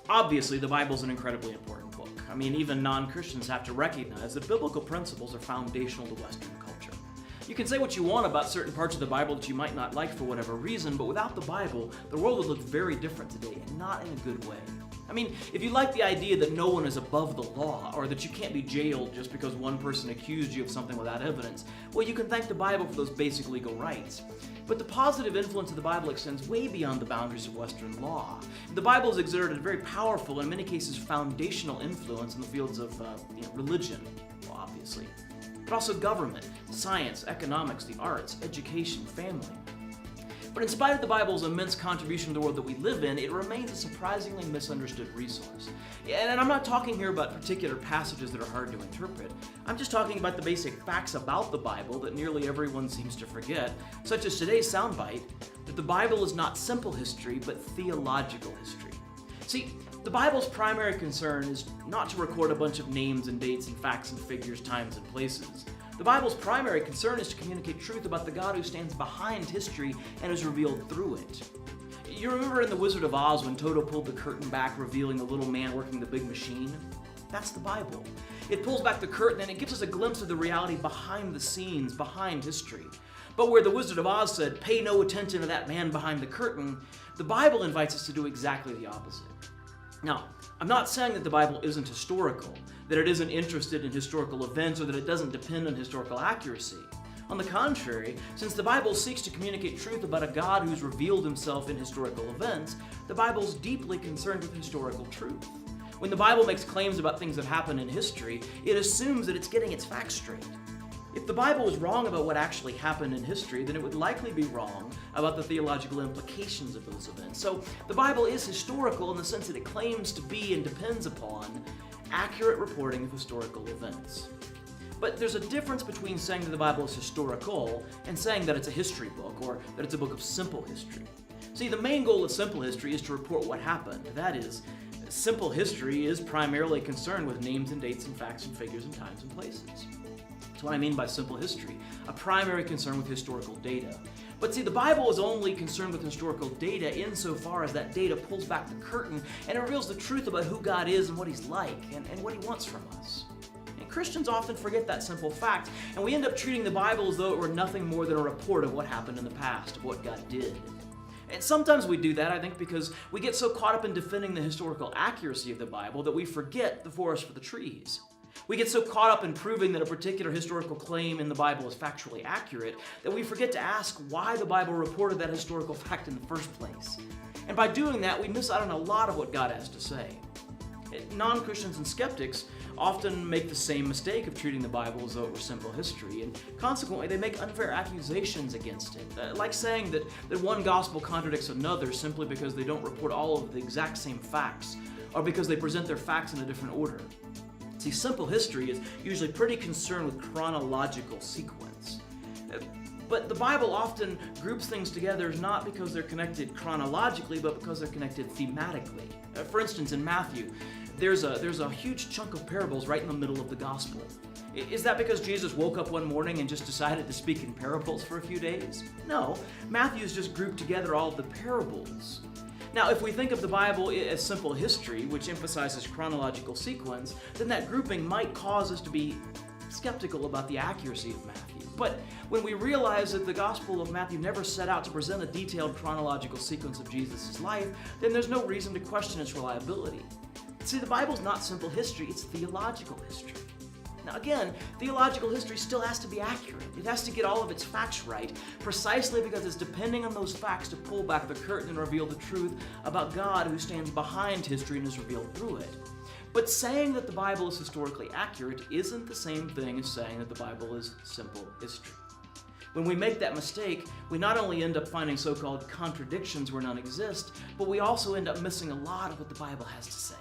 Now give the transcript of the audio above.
Obviously, the Bible is an incredibly important book. I mean, even non-Christians have to recognize that biblical principles are foundational to Western culture. You can say what you want about certain parts of the Bible that you might not like for whatever reason, but without the Bible, the world would look very different today, and not in a good way. I mean, if you like the idea that no one is above the law, or that you can't be jailed just because one person accused you of something without evidence, well, you can thank the Bible for those basic legal rights. But the positive influence of the Bible extends way beyond the boundaries of Western law. The Bible has exerted a very powerful, and in many cases foundational influence in the fields of religion, well, obviously, but also government, science, economics, the arts, education, family. But in spite of the Bible's immense contribution to the world that we live in, it remains a surprisingly misunderstood resource. And I'm not talking here about particular passages that are hard to interpret. I'm just talking about the basic facts about the Bible that nearly everyone seems to forget, such as today's soundbite, that the Bible is not simple history, but theological history. See, the Bible's primary concern is not to record a bunch of names and dates and facts and figures, times and places. The Bible's primary concern is to communicate truth about the God who stands behind history and is revealed through it. You remember in The Wizard of Oz when Toto pulled the curtain back, revealing the little man working the big machine? That's the Bible. It pulls back the curtain and it gives us a glimpse of the reality behind the scenes, behind history. But where The Wizard of Oz said, "Pay no attention to that man behind the curtain," the Bible invites us to do exactly the opposite. Now, I'm not saying that the Bible isn't historical, that it isn't interested in historical events, or that it doesn't depend on historical accuracy. On the contrary, since the Bible seeks to communicate truth about a God who's revealed himself in historical events, the Bible's deeply concerned with historical truth. When the Bible makes claims about things that happen in history, it assumes that it's getting its facts straight. If the Bible is wrong about what actually happened in history, then it would likely be wrong about the theological implications of those events. So the Bible is historical in the sense that it claims to be and depends upon accurate reporting of historical events. But there's a difference between saying that the Bible is historical and saying that it's a history book, or that it's a book of simple history. See, the main goal of simple history is to report what happened. That is, simple history is primarily concerned with names and dates and facts and figures and times and places. That's what I mean by simple history, a primary concern with historical data. But see, the Bible is only concerned with historical data insofar as that data pulls back the curtain and reveals the truth about who God is and what He's like and what He wants from us. And Christians often forget that simple fact, and we end up treating the Bible as though it were nothing more than a report of what happened in the past, of what God did. And sometimes we do that, I think, because we get so caught up in defending the historical accuracy of the Bible that we forget the forest for the trees. We get so caught up in proving that a particular historical claim in the Bible is factually accurate that we forget to ask why the Bible reported that historical fact in the first place. And by doing that, we miss out on a lot of what God has to say. Non-Christians and skeptics often make the same mistake of treating the Bible as though it were simple history, and consequently they make unfair accusations against it, like saying that one gospel contradicts another simply because they don't report all of the exact same facts, or because they present their facts in a different order. See, simple history is usually pretty concerned with chronological sequence. But the Bible often groups things together not because they're connected chronologically, but because they're connected thematically. For instance, in Matthew, there's a huge chunk of parables right in the middle of the gospel. Is that because Jesus woke up one morning and just decided to speak in parables for a few days? No, Matthew's just grouped together all of the parables. Now, if we think of the Bible as simple history, which emphasizes chronological sequence, then that grouping might cause us to be skeptical about the accuracy of Matthew. But when we realize that the Gospel of Matthew never set out to present a detailed chronological sequence of Jesus' life, then there's no reason to question its reliability. See, the Bible's not simple history, it's theological history. Now again, theological history still has to be accurate. It has to get all of its facts right, precisely because it's depending on those facts to pull back the curtain and reveal the truth about God who stands behind history and is revealed through it. But saying that the Bible is historically accurate isn't the same thing as saying that the Bible is simple history. When we make that mistake, we not only end up finding so-called contradictions where none exist, but we also end up missing a lot of what the Bible has to say.